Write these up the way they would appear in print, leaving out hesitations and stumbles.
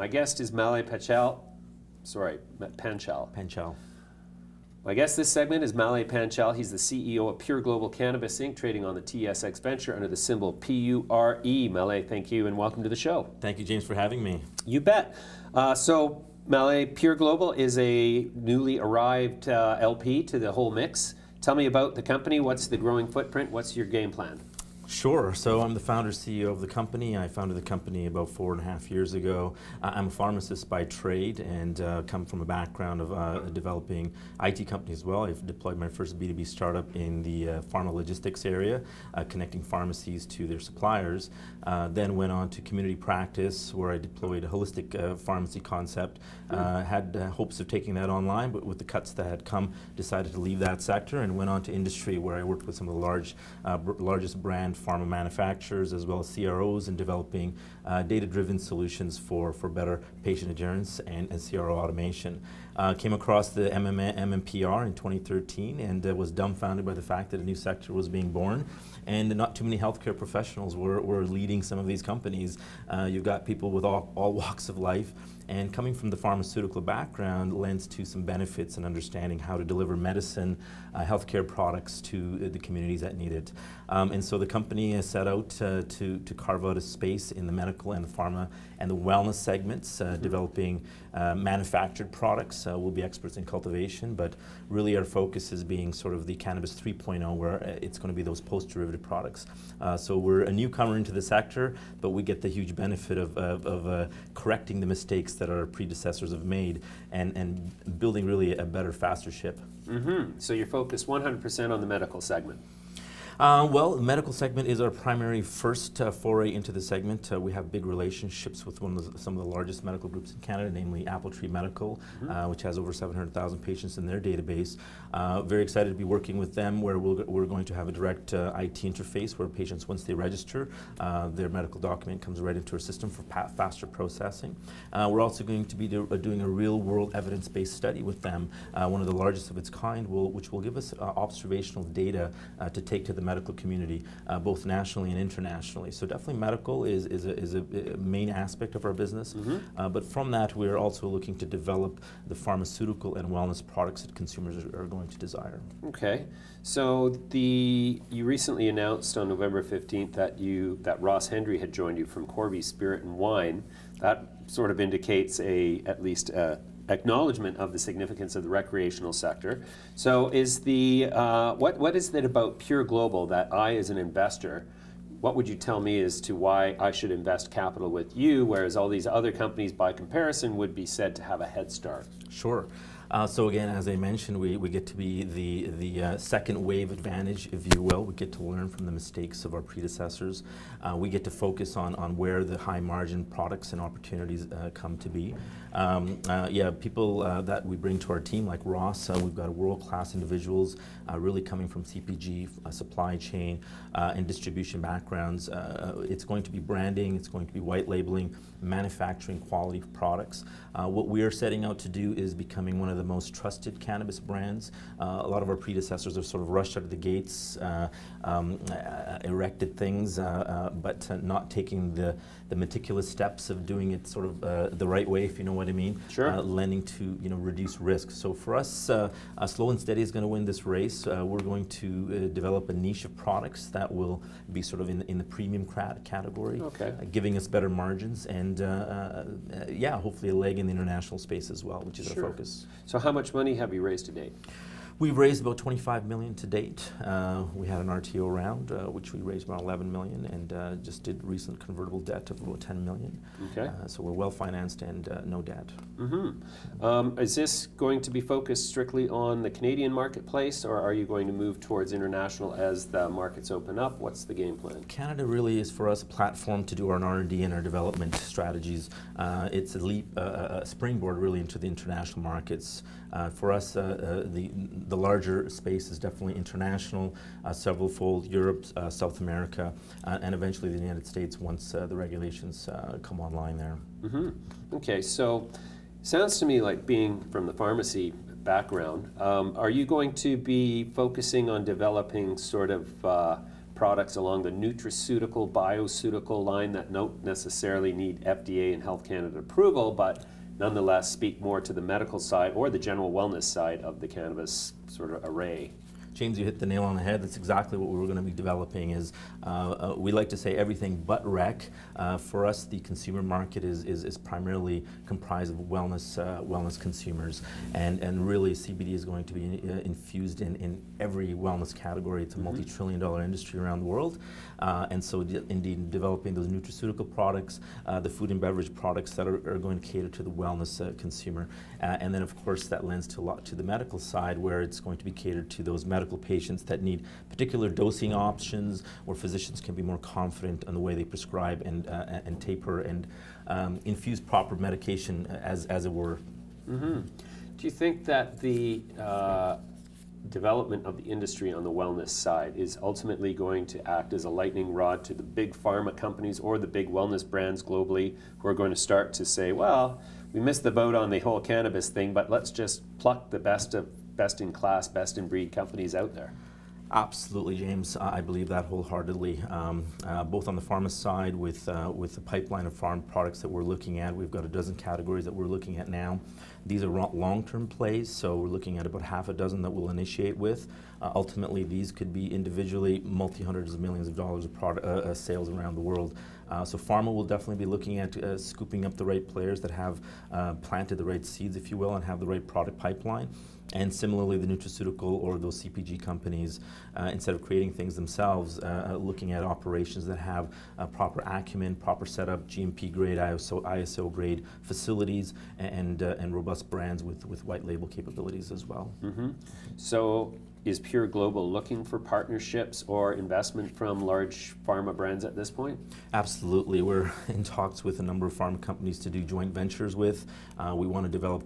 My guest is Malay Panchal. Sorry, Panchal. Panchal. My guest this segment is Malay Panchal. He's the CEO of Pure Global Cannabis Inc., trading on the TSX Venture under the symbol PURE. Malay, thank you and welcome to the show. Thank you, James, for having me. You bet. So, Malay, Pure Global is a newly arrived LP to the whole mix. Tell me about the company. What's the growing footprint? What's your game plan? Sure. So I'm the founder CEO of the company. I founded the company about 4.5 years ago. I'm a pharmacist by trade and come from a background of developing IT companies as well. I've deployed my first B2B startup in the pharma logistics area, connecting pharmacies to their suppliers. Then went on to community practice where I deployed a holistic pharmacy concept. Had hopes of taking that online, but with the cuts that had come, decided to leave that sector and went on to industry where I worked with some of the largest brand pharma manufacturers as well as CROs in developing data-driven solutions for better patient adherence and CRO automation. Came across the MMPR in 2013 and was dumbfounded by the fact that a new sector was being born and not too many healthcare professionals were leading some of these companies. You've got people with all walks of life, and coming from the pharmaceutical background lends to some benefits in understanding how to deliver medicine, healthcare products to the communities that need it. And so the company has set out to carve out a space in the medical and the pharma and the wellness segments, developing manufactured products. We'll be experts in cultivation, but really our focus is being sort of the Cannabis 3.0, where it's going to be those post-derivative products. So we're a newcomer into the sector, but we get the huge benefit of correcting the mistakes that our predecessors have made and building really a better, faster ship. So you're focused 100% on the medical segment. Well, the medical segment is our primary first foray into the segment. We have big relationships with some of the largest medical groups in Canada, namely Apple Tree Medical, which has over 700,000 patients in their database. Very excited to be working with them, where we're going to have a direct IT interface where patients, once they register, their medical document comes right into our system for faster processing. We're also going to be doing a real-world evidence-based study with them, one of the largest of its kind, which will give us observational data to take to the medical community, both nationally and internationally. So definitely medical is a main aspect of our business, but from that we're also looking to develop the pharmaceutical and wellness products that consumers are going to desire. Okay, so you recently announced on November 15th that Ross Hendry had joined you from Corby Spirit and Wine. That sort of indicates at least acknowledgement of the significance of the recreational sector. So is what is it about Pure Global that I, as an investor, what would you tell me as to why I should invest capital with you, whereas all these other companies by comparison would be said to have a head start? Sure. So again, as I mentioned, we get to be the second wave advantage, if you will. We get to learn from the mistakes of our predecessors. We get to focus on where the high margin products and opportunities come to be. People that we bring to our team, like Ross, we've got world-class individuals really coming from CPG, supply chain, and distribution backgrounds. It's going to be branding, it's going to be white labeling, manufacturing quality products. What we are setting out to do is becoming one of the most trusted cannabis brands. A lot of our predecessors have sort of rushed out of the gates, erected things, but not taking the meticulous steps of doing it sort of the right way, if you know what I mean. Sure. Lending to reduce risk. So for us, slow and steady is going to win this race. We're going to develop a niche of products that will be sort of in the premium category, giving us better margins and hopefully a leg in the international space as well, which is our focus. So how much money have you raised to date? We've raised about $25 million to date. We had an RTO round, which we raised about $11 million, and just did recent convertible debt of about $10 million. Okay. So we're well financed and no debt. Is this going to be focused strictly on the Canadian marketplace, or are you going to move towards international as the markets open up? What's the game plan? Canada really is for us a platform to do our R&D and our development strategies. It's a springboard really into the international markets. For us, the larger space is definitely international, several-fold, Europe, South America, and eventually the United States once the regulations come online there. Okay, so sounds to me like, being from the pharmacy background, are you going to be focusing on developing sort of products along the nutraceutical, bioceutical line that don't necessarily need FDA and Health Canada approval, but nonetheless speak more to the medical side or the general wellness side of the cannabis sort of array. James, you hit the nail on the head. That's exactly what we're going to be developing. Is we like to say everything but rec. For us, the consumer market is primarily comprised of wellness consumers, and really CBD is going to be infused in every wellness category. It's a multi-trillion-dollar industry around the world, and so indeed developing those nutraceutical products, the food and beverage products that are going to cater to the wellness consumer, and then of course that lends to a lot to the medical side, where it's going to be catered to those medical patients that need particular dosing options, where physicians can be more confident on the way they prescribe and taper and infuse proper medication, as it were. Do you think that the development of the industry on the wellness side is ultimately going to act as a lightning rod to the big pharma companies or the big wellness brands globally, who are going to start to say, well, we missed the boat on the whole cannabis thing, but let's just pluck the best-in-class, best-in-breed companies out there? Absolutely, James. I believe that wholeheartedly. Both on the pharma side, with the pipeline of farm products that we're looking at, we've got a dozen categories that we're looking at now. These are long-term plays, so we're looking at about half a dozen that we'll initiate with. Ultimately, these could be individually multi-hundreds of millions of dollars of sales around the world. So pharma will definitely be looking at scooping up the right players that have planted the right seeds, if you will, and have the right product pipeline. And similarly, the nutraceutical or those CPG companies, instead of creating things themselves, looking at operations that have proper acumen, proper setup, GMP grade, ISO grade facilities, and robust brands with white label capabilities as well. So is Pure Global looking for partnerships or investment from large pharma brands at this point? Absolutely. We're in talks with a number of pharma companies to do joint ventures with. We want to develop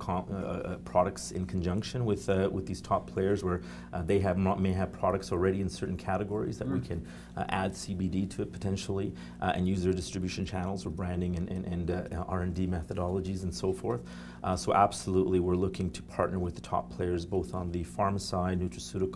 products in conjunction with these top players, where they may have products already in certain categories that we can add CBD to it potentially, and use their distribution channels or branding and R&D methodologies and so forth. So absolutely, we're looking to partner with the top players, both on the pharma side, nutraceutical,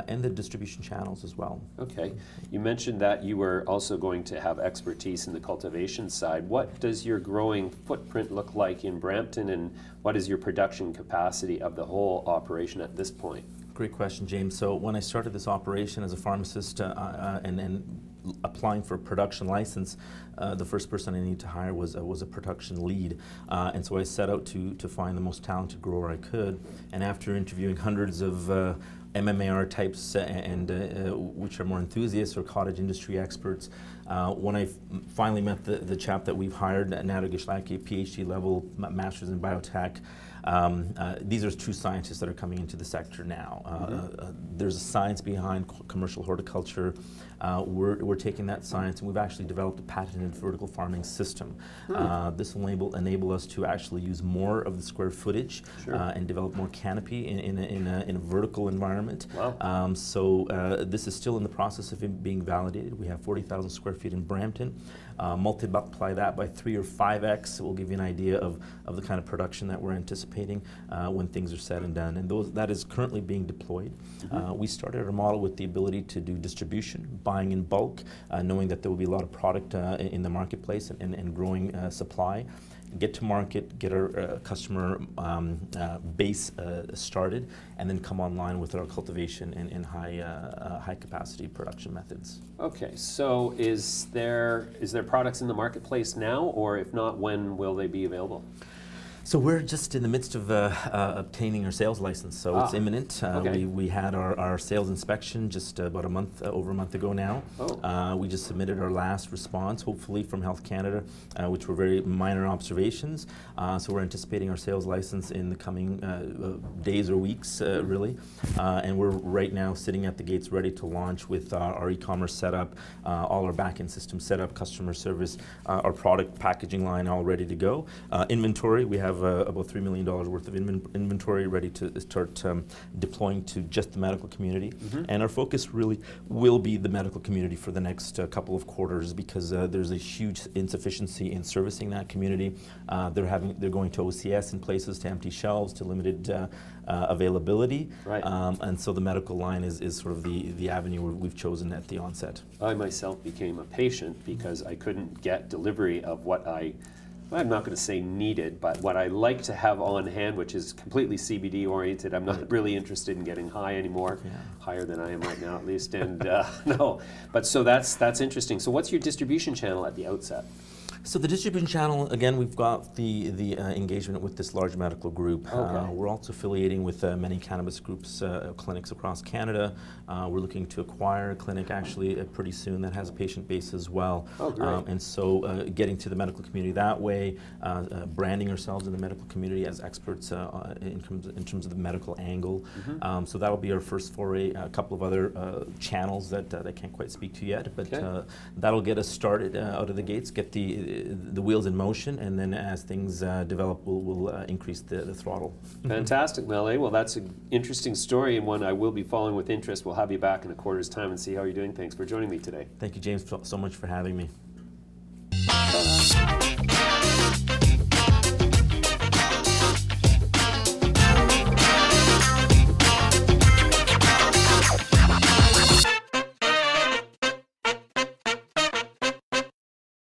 and the distribution channels as well. Okay. You mentioned that you were also going to have expertise in the cultivation side. What does your growing footprint look like in Brampton, and what is your production capacity of the whole operation at this point? Great question, James. So when I started this operation as a pharmacist and applying for a production license, the first person I needed to hire was a production lead, and so I set out to find the most talented grower I could. And after interviewing hundreds of MMAR types, and which are more enthusiasts or cottage industry experts, when I finally met the chap that we've hired, Nader Gishlaki, PhD level, master's in biotech. These are true scientists that are coming into the sector now. There's a science behind commercial horticulture. We're taking that science, and we've actually developed a patented vertical farming system. This will enable us to actually use more of the square footage, and develop more canopy in a vertical environment. Wow. So this is still in the process of being validated. We have 40,000 square feet in Brampton. Multiply that by 3 or 5x, it will give you an idea of the kind of production that we're anticipating when things are said and done. And that is currently being deployed. We started our model with the ability to do distribution, buying in bulk, knowing that there will be a lot of product in the marketplace and growing supply. Get to market, get our customer base started, and then come online with our cultivation and high capacity production methods. Okay, so is there products in the marketplace now, or if not, when will they be available? So we're just in the midst of obtaining our sales license, so it's imminent. Okay. We had our sales inspection just about over a month ago now. We just submitted our last response, hopefully from Health Canada, which were very minor observations. So we're anticipating our sales license in the coming days or weeks, really. And we're right now sitting at the gates ready to launch with our e-commerce setup, all our back-end system setup, customer service, our product packaging line all ready to go. Inventory, we have have about $3 million worth of inventory ready to start deploying to just the medical community. And our focus really will be the medical community for the next couple of quarters, because there's a huge insufficiency in servicing that community. They're going to OCS in places, to empty shelves, to limited availability. Right. And so the medical line is sort of the avenue we've chosen at the onset. I myself became a patient because I couldn't get delivery of what I'm not going to say needed, but what I like to have on hand, which is completely CBD oriented. I'm not really interested in getting high anymore, higher than I am right now at least. And no, but so that's interesting. So what's your distribution channel at the outset? So the distribution channel, again, we've got the engagement with this large medical group. Okay. We're also affiliating with many cannabis groups, clinics across Canada. We're looking to acquire a clinic actually pretty soon that has a patient base as well. Oh, great. And so getting to the medical community that way, branding ourselves in the medical community as experts in terms of the medical angle. So that'll be our first foray. A couple of other channels that I can't quite speak to yet, but that'll get us started out of the gates, get the wheels in motion, and then as things develop, we'll increase the throttle. Fantastic, Mele. Well, that's an interesting story, and one I will be following with interest. We'll have you back in a quarter's time and see how you're doing. Thanks for joining me today. Thank you, James, so much for having me.